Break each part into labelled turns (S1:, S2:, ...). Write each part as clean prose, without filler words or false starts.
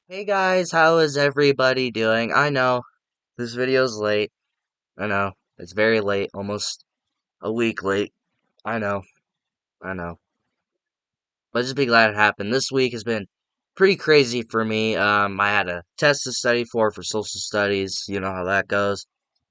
S1: Hey guys, how is everybody doing? I know this video's late. I know it's very late, almost a week late. I know, I know. But just be glad it happened. This week has been pretty crazy for me. I had a test to study for social studies. You know how that goes.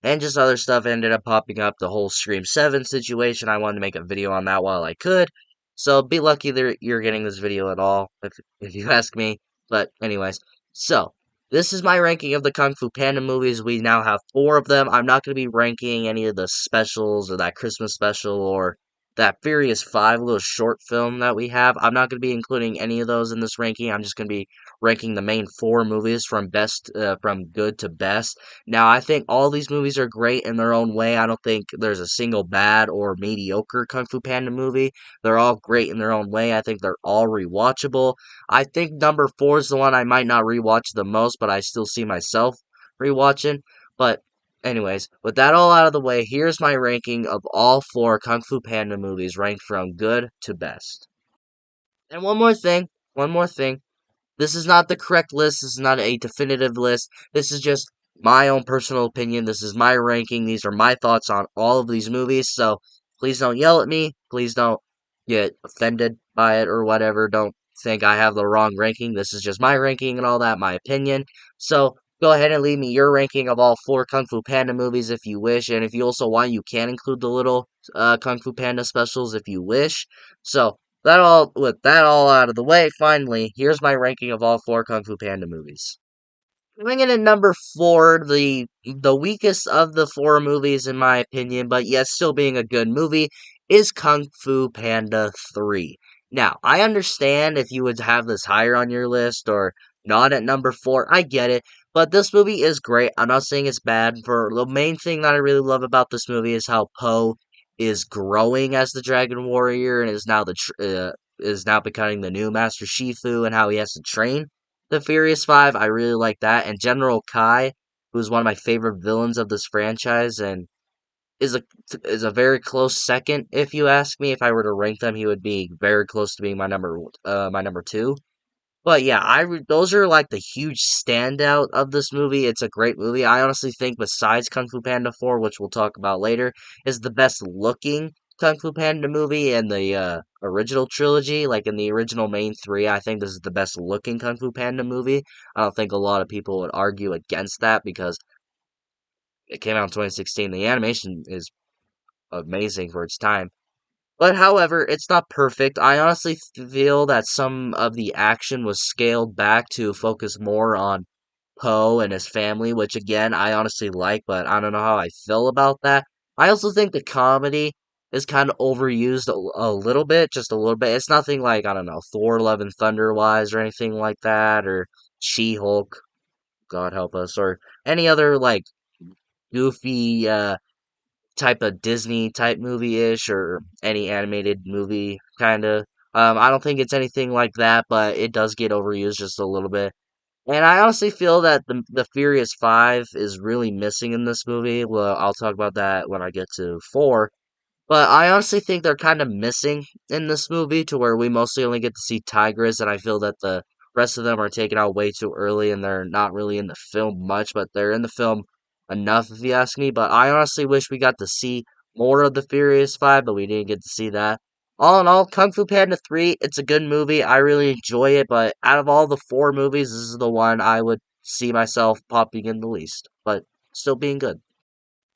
S1: And just other stuff ended up popping up. The whole Scream 7 situation. I wanted to make a video on that while I could. So be lucky that you're getting this video at all, if you ask me. But anyways, so this is my ranking of the Kung Fu Panda movies. We now have four of them. I'm not going to be ranking any of the specials or that Christmas special or that Furious 5 little short film that we have. I'm not going to be including any of those in this ranking. I'm just going to be ranking the main four movies from good to best. Now, I think all these movies are great in their own way. I don't think there's a single bad or mediocre Kung Fu Panda movie. They're all great in their own way. I think they're all rewatchable. I think number four is the one I might not rewatch the most, but I still see myself rewatching. But anyways, with that all out of the way, here's my ranking of all four Kung Fu Panda movies ranked from good to best. And one more thing. This is not the correct list. This is not a definitive list. This is just my own personal opinion. This is my ranking. These are my thoughts on all of these movies. So please don't yell at me. Please don't get offended by it or whatever. Don't think I have the wrong ranking. This is just my ranking and all that, my opinion. So go ahead and leave me your ranking of all four Kung Fu Panda movies if you wish. And if you also want, you can include the little Kung Fu Panda specials if you wish. So with that all out of the way, finally, here's my ranking of all four Kung Fu Panda movies. Coming in at number four, the weakest of the four movies in my opinion, but yet still being a good movie, is Kung Fu Panda 3. Now, I understand if you would have this higher on your list or not at number four, I get it, but this movie is great. I'm not saying it's bad. For the main thing that I really love about this movie is how Poe is growing as the Dragon Warrior and is now becoming the new Master Shifu, and how he has to train the Furious Five. I really like that. And General Kai, who's one of my favorite villains of this franchise, and is a is a very close second. If you ask me, if I were to rank them, he would be very close to being my number two. But yeah, those are like the huge standout of this movie. It's a great movie. I honestly think besides Kung Fu Panda 4, which we'll talk about later, is the best looking Kung Fu Panda movie in the original trilogy. Like in the original main three, I think this is the best looking Kung Fu Panda movie. I don't think a lot of people would argue against that because it came out in 2016. The animation is amazing for its time. But however, it's not perfect. I honestly feel that some of the action was scaled back to focus more on Poe and his family, which again I honestly like, but I don't know how I feel about that. I also think the comedy is kind of overused a little bit, just a little bit. It's nothing like, I don't know, Thor Love and Thunder wise or anything like that, or She-Hulk, God help us, or any other like goofy type of Disney type movie ish or any animated movie kind of. I don't think it's anything like that, but it does get overused just a little bit. And I honestly feel that the Furious Five is really missing in this movie. Well, I'll talk about that when I get to four. But I honestly think they're kind of missing in this movie to where we mostly only get to see Tigers, and I feel that the rest of them are taken out way too early and they're not really in the film much, but they're in the film enough if you ask me. But I honestly wish we got to see more of the Furious Five, but we didn't get to see that. All in all, Kung Fu Panda 3, it's a good movie. I really enjoy it, but out of all the four movies, this is the one I would see myself popping in the least, but still being good.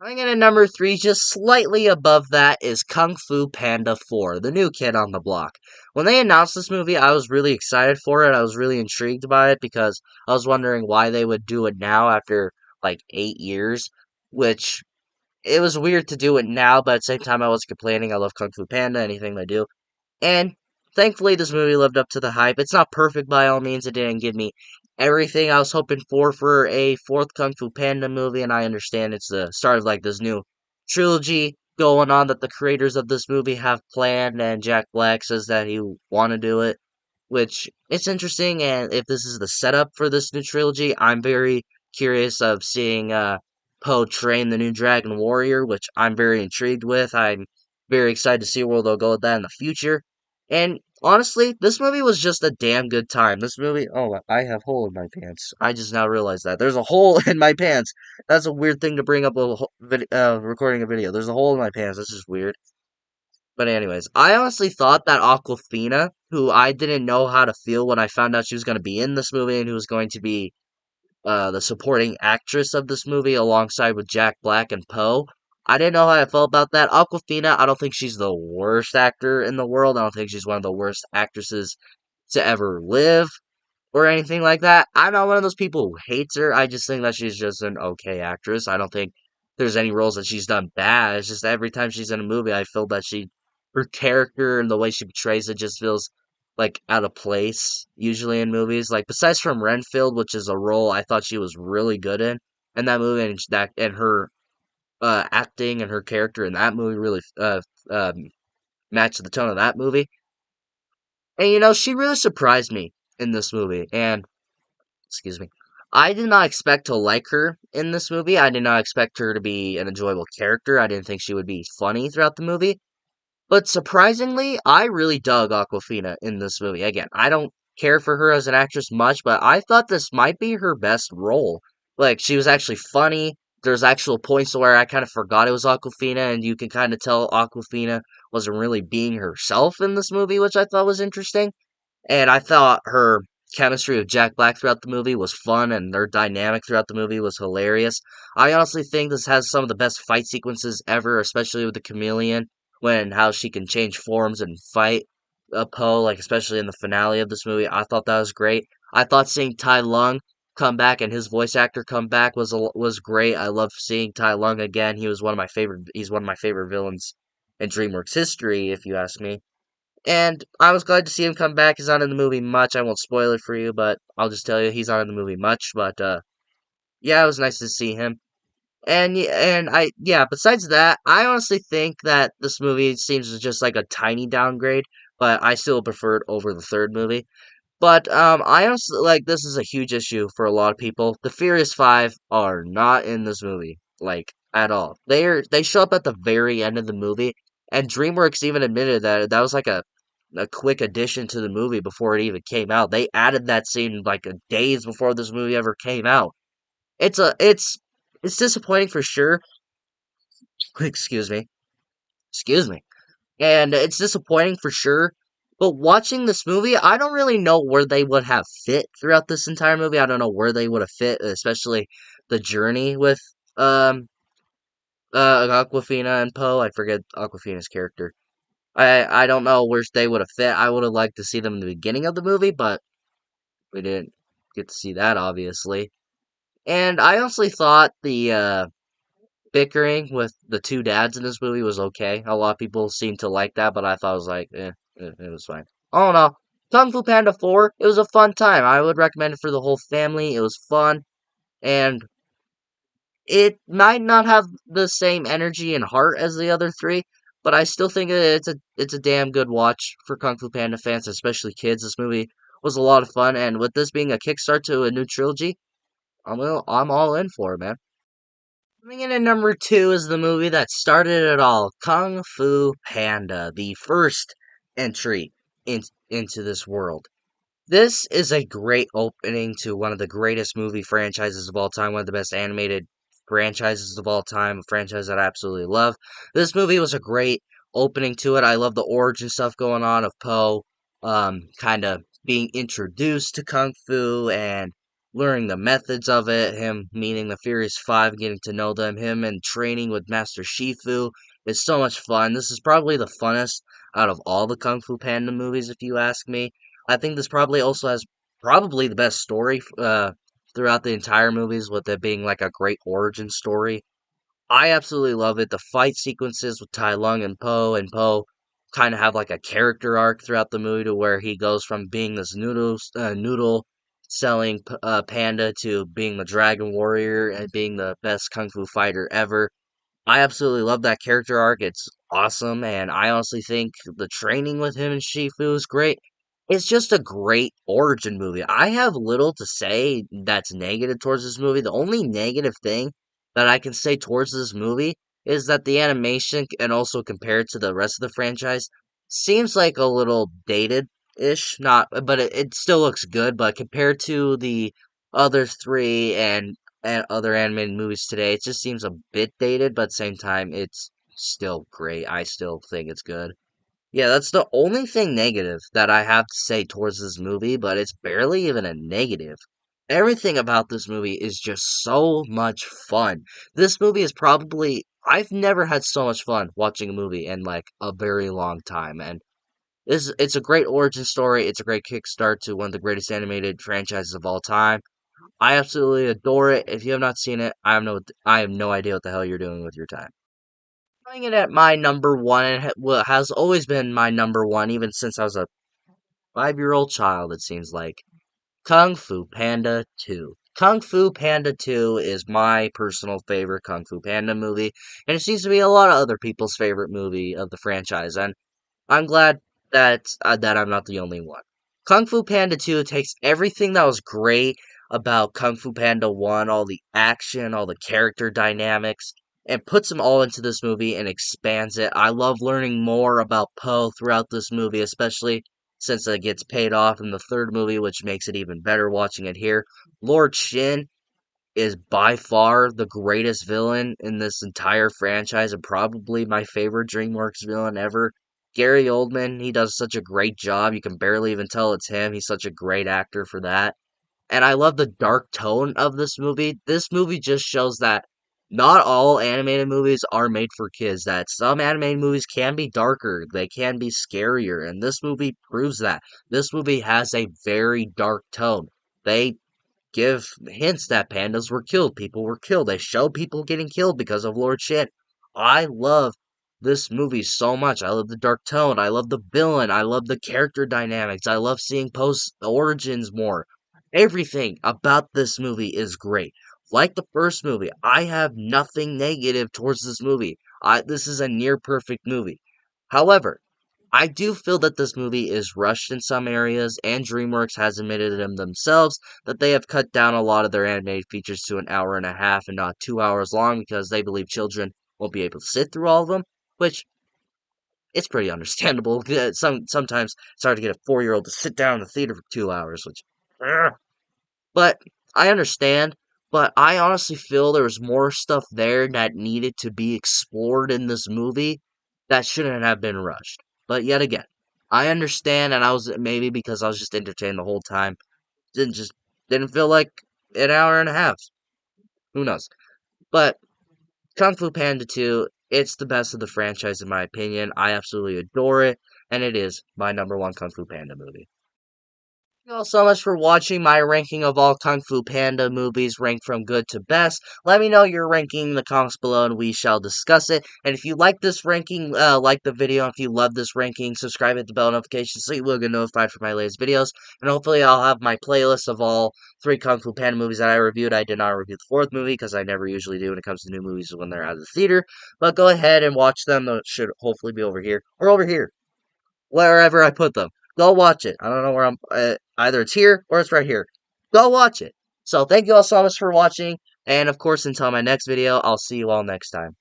S1: Coming in at number three, just slightly above that, is Kung Fu Panda 4, the new kid on the block. When they announced this movie, I was really excited for it. I was really intrigued by it because I was wondering why they would do it now after like 8 years, which it was weird to do it now, but at the same time, I was complaining. I love Kung Fu Panda, anything they do. And thankfully, this movie lived up to the hype. It's not perfect by all means. It didn't give me everything I was hoping for a fourth Kung Fu Panda movie, and I understand it's the start of like this new trilogy going on that the creators of this movie have planned, and Jack Black says that he want to do it, which it's interesting. And if this is the setup for this new trilogy, I'm very curious of seeing Poe train the new Dragon Warrior, which I'm very intrigued with. I'm very excited to see where they'll go with that in the future. And Honestly, this movie was just a damn good time. This movie, oh, I have hole in my pants. I just now realized that there's a hole in my pants. That's a weird thing to bring up a recording a video. There's a hole in my pants. That's just weird. But anyways, I honestly thought that Aquafina, who I didn't know how to feel when I found out she was going to be in this movie and who was going to be the supporting actress of this movie alongside with Jack Black and Poe. I didn't know how I felt about that. Aquafina, I don't think she's the worst actor in the world. I don't think she's one of the worst actresses to ever live or anything like that. I'm not one of those people who hates her. I just think that she's just an okay actress. I don't think there's any roles that she's done bad. It's just every time she's in a movie, I feel that her character and the way she portrays it just feels like out of place. Usually in movies, like besides from Renfield, which is a role I thought she was really good in that movie, and her acting and her character in that movie really matched the tone of that movie. And she really surprised me in this movie. And excuse me. I did not expect to like her in this movie. I did not expect her to be an enjoyable character. I didn't think she would be funny throughout the movie. But surprisingly, I really dug Aquafina in this movie. Again, I don't care for her as an actress much, but I thought this might be her best role. Like, she was actually funny. There's actual points where I kind of forgot it was Aquafina, and you can kind of tell Aquafina wasn't really being herself in this movie, which I thought was interesting. And I thought her chemistry with Jack Black throughout the movie was fun, and their dynamic throughout the movie was hilarious. I honestly think this has some of the best fight sequences ever, especially with the chameleon, when how she can change forms and fight Poe, like especially in the finale of this movie. I thought that was great. I thought seeing Tai Lung come back and his voice actor come back was great. I love seeing Tai Lung again. He's one of my favorite villains in DreamWorks history, if you ask me. And I was glad to see him come back. He's not in the movie much. I won't spoil it for you, but I'll just tell you he's not in the movie much. But yeah, it was nice to see him. Besides that, I honestly think that this movie seems just like a tiny downgrade, but I still prefer it over the third movie. But I honestly like this is a huge issue for a lot of people. The Furious Five are not in this movie, like at all. They show up at the very end of the movie, and DreamWorks even admitted that that was like a quick addition to the movie before it even came out. They added that scene like days before this movie ever came out. It's a it's disappointing for sure. Excuse me. Excuse me. And it's disappointing for sure. But watching this movie, I don't really know where they would have fit throughout this entire movie. I don't know where they would have fit, especially the journey with Aquafina and Poe. I forget Aquafina's character. I don't know where they would have fit. I would have liked to see them in the beginning of the movie, but we didn't get to see that obviously. And I honestly thought the bickering with the two dads in this movie was okay. A lot of people seem to like that, but I thought it was like, it was fine. Oh no, Kung Fu Panda 4, it was a fun time. I would recommend it for the whole family. It was fun, and it might not have the same energy and heart as the other three, but I still think it's a damn good watch for Kung Fu Panda fans, especially kids. This movie was a lot of fun, and with this being a kickstart to a new trilogy, I'm all in for it, man. Coming in at number two is the movie that started it all, Kung Fu Panda, the first entry into this world. This is a great opening to one of the greatest movie franchises of all time, one of the best animated franchises of all time, a franchise that I absolutely love. This movie was a great opening to it. I love the origin stuff going on of Poe, kind of being introduced to Kung Fu and learning the methods of it, him meeting the Furious Five, getting to know them, him and training with Master Shifu. It's so much fun. This is probably the funnest out of all the Kung Fu Panda movies, if you ask me. I think this probably also has probably the best story throughout the entire movies, with it being like a great origin story. I absolutely love it. The fight sequences with Tai Lung and Poe kind of have like a character arc throughout the movie to where he goes from being this noodle selling panda to being the dragon warrior and being the best kung fu fighter ever. I absolutely love that character arc. It's awesome, and I honestly think the training with him and Shifu is great. It's just a great origin movie. I have little to say that's negative towards this movie. The only negative thing that I can say towards this movie is that the animation, and also compared to the rest of the franchise, seems like a little dated-ish, not, but it still looks good. But compared to the other three and other animated movies today, it just seems a bit dated. But at the same time, it's still great. I still think it's good. Yeah, that's the only thing negative that I have to say towards this movie, but it's barely even a negative. Everything about this movie is just so much fun. This movie is probably, I've never had so much fun watching a movie in like a very long time. And it's a great origin story. It's a great kickstart to one of the greatest animated franchises of all time. I absolutely adore it. If you have not seen it, I have no idea what the hell you're doing with your time. Putting it at my number one, and well, has always been my number one, even since I was a 5-year-old child, it seems like. Kung Fu Panda 2. Kung Fu Panda 2 is my personal favorite Kung Fu Panda movie, and it seems to be a lot of other people's favorite movie of the franchise, and I'm glad that I'm not the only one. Kung Fu Panda 2 takes everything that was great about Kung Fu Panda 1, all the action, all the character dynamics, and puts them all into this movie and expands it. I love learning more about Po throughout this movie, especially since it gets paid off in the third movie, which makes it even better watching it here. Lord Shin is by far the greatest villain in this entire franchise and probably my favorite DreamWorks villain ever. Gary Oldman, he does such a great job. You can barely even tell it's him. He's such a great actor for that. And I love the dark tone of this movie. This movie just shows that not all animated movies are made for kids, that some animated movies can be darker, they can be scarier, and this movie proves that. This movie has a very dark tone. They give hints that pandas were killed, people were killed. They show people getting killed because of Lord Shit. I love this movie so much. I love the dark tone. I love the villain. I love the character dynamics. I love seeing post origins more. Everything about this movie is great. Like the first movie, I have nothing negative towards this movie. This is a near perfect movie. However, I do feel that this movie is rushed in some areas, and DreamWorks has admitted them themselves that they have cut down a lot of their animated features to an hour and a half and not 2 hours long because they believe children won't be able to sit through all of them, which it's pretty understandable. Sometimes it's hard to get a 4-year-old to sit down in the theater for 2 hours, which, ugh. But I understand. But I honestly feel there was more stuff there that needed to be explored in this movie that shouldn't have been rushed. But yet again, I understand, and I was maybe because I was just entertained the whole time. Didn't feel like an hour and a half. Who knows? But Kung Fu Panda 2, it's the best of the franchise in my opinion. I absolutely adore it, and it is my number one Kung Fu Panda movie. Thank you all so much for watching my ranking of all Kung Fu Panda movies ranked from good to best. Let me know your ranking in the comments below and we shall discuss it. And if you like this ranking, like the video. If you love this ranking, subscribe, hit the bell notification so you will get notified for my latest videos. And hopefully I'll have my playlist of all 3 Kung Fu Panda movies that I reviewed. I did not review the 4th movie because I never usually do when it comes to new movies when they're out of the theater. But go ahead and watch them. It should hopefully be over here or over here, wherever I put them. Go watch it. I don't know where I'm. Either it's here or it's right here. Go watch it. So thank you all so much for watching, and of course, until my next video, I'll see you all next time.